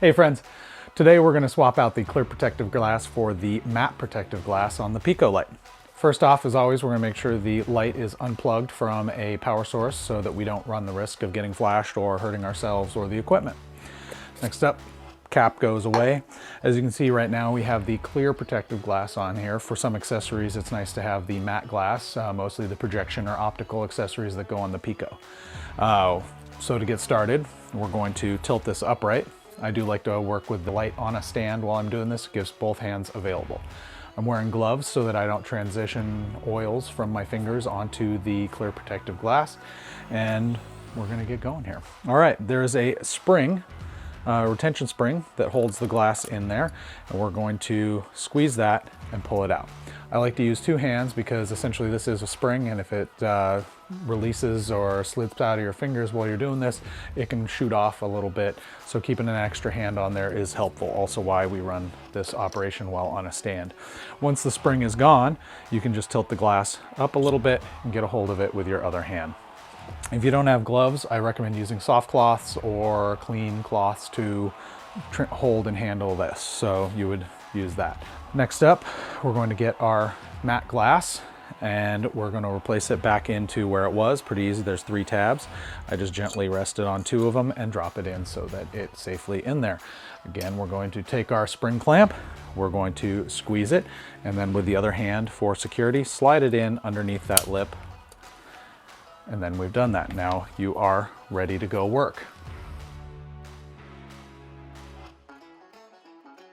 Hey friends, today we're going to swap out the clear protective glass for the matte protective glass on the Picolite. First off, as always, we're going to make sure the light is unplugged from a power source so that we don't run the risk of getting flashed or hurting ourselves or the equipment. Next up, cap goes away. As you can see right now, we have the clear protective glass on here. For some accessories, it's nice to have the matte glass, mostly the projection or optical accessories that go on the Pico. So to get started, we're going to tilt this upright. I do like to work with the light on a stand while I'm doing this. It gives both hands available. I'm wearing gloves so that I don't transition oils from my fingers onto the clear protective glass. And we're gonna get going here. All right, there's a spring, retention spring that holds the glass in there. And we're going to squeeze that and pull it out. I like to use two hands because essentially this is a spring, and if it releases or slips out of your fingers while you're doing this, it can shoot off a little bit. So keeping an extra hand on there is helpful. Also why we run this operation while on a stand. Once the spring is gone, you can just tilt the glass up a little bit and get a hold of it with your other hand. If you don't have gloves, I recommend using soft cloths or clean cloths to hold and handle this. So you would use that. Next up, we're going to get our matte glass and we're going to replace it back into where it was. Pretty easy, there's 3 tabs. I just gently rest it on 2 of them and drop it in so that it's safely in there. Again, we're going to take our spring clamp, we're going to squeeze it, and then with the other hand for security, slide it in underneath that lip. And then we've done that. Now you are ready to go work.